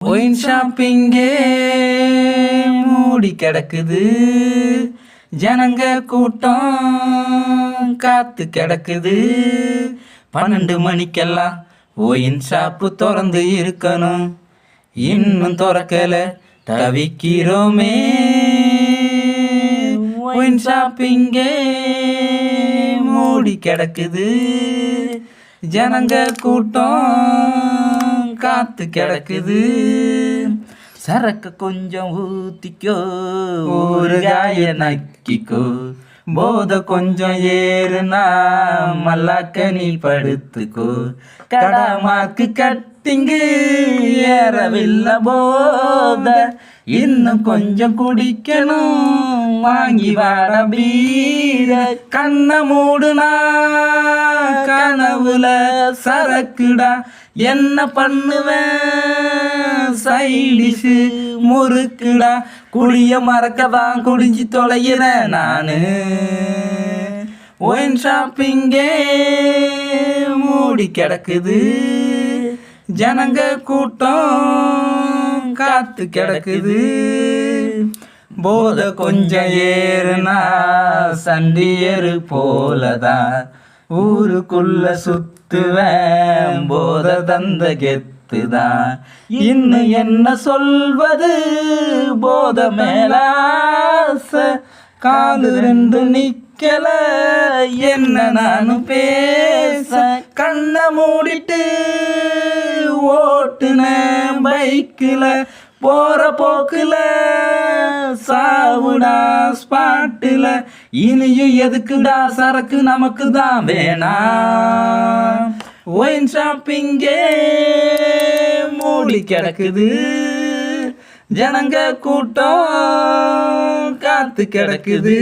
Wine ஷாப்பிங்கே மூடி கிடக்குது, ஜனங்க கூட்டம் காத்து கிடக்குது. 12 மணிக்கெல்லாம் ஒயின் ஷாப்பு திறந்து இருக்கணும், இன்னும் திறக்கல தவிக்கிறோமே. ஒயின் ஷாப்பிங்கே மூடி கிடக்குது, ஜனங்க கூட்டம் காத்து கிடக்குது. சரக்கு கொஞ்சம் ஊத்திக்கோ, ஊறுகாய நக்கிக்கோ, போத கொஞ்சம் ஏறுனா மல்லாக்க நீ படுத்துக்கோ. கடமாக்கு கட்டிங்கு ஏறவில்லை போத, இன்னும் கொஞ்சம் குடிக்கணும், வாங்கி வாட பீர. கண்ண மூடுனா கனவுல சரக்குடா, என்ன பண்ணுவேன் சைடிஷு முறுக்குடா. குடிய மறக்கதான் குடிஞ்சு தொலைகிறேன் நானு. ஒயின் ஷாப்பிங்கே மூடி கிடக்குது, ஜனங்க கூட்டம் காத்து கிடக்குது. போத கொஞ்சம் ஏறுனா சண்டியரு போலதான் ஊருக்குள்ள சுத்துவேன், போத தந்த கெத்துதான். இன்னும் என்ன சொல்வது, போத மேலாச காலு ரெண்டு நிக்கல, என்ன நானும் பேச. கண்ண மூடிட்டு ஓட்டுன பைக்குல, போற போக்குல சாவுடா ஸ்பாட்டுல. இனியும் எதுக்குடா சரக்கு, நமக்கு தான் வேணாம். ஒயின் ஷாப்பிங்கே மூடி கிடக்குது, ஜனங்க கூட்டம் காத்து கிடக்குது.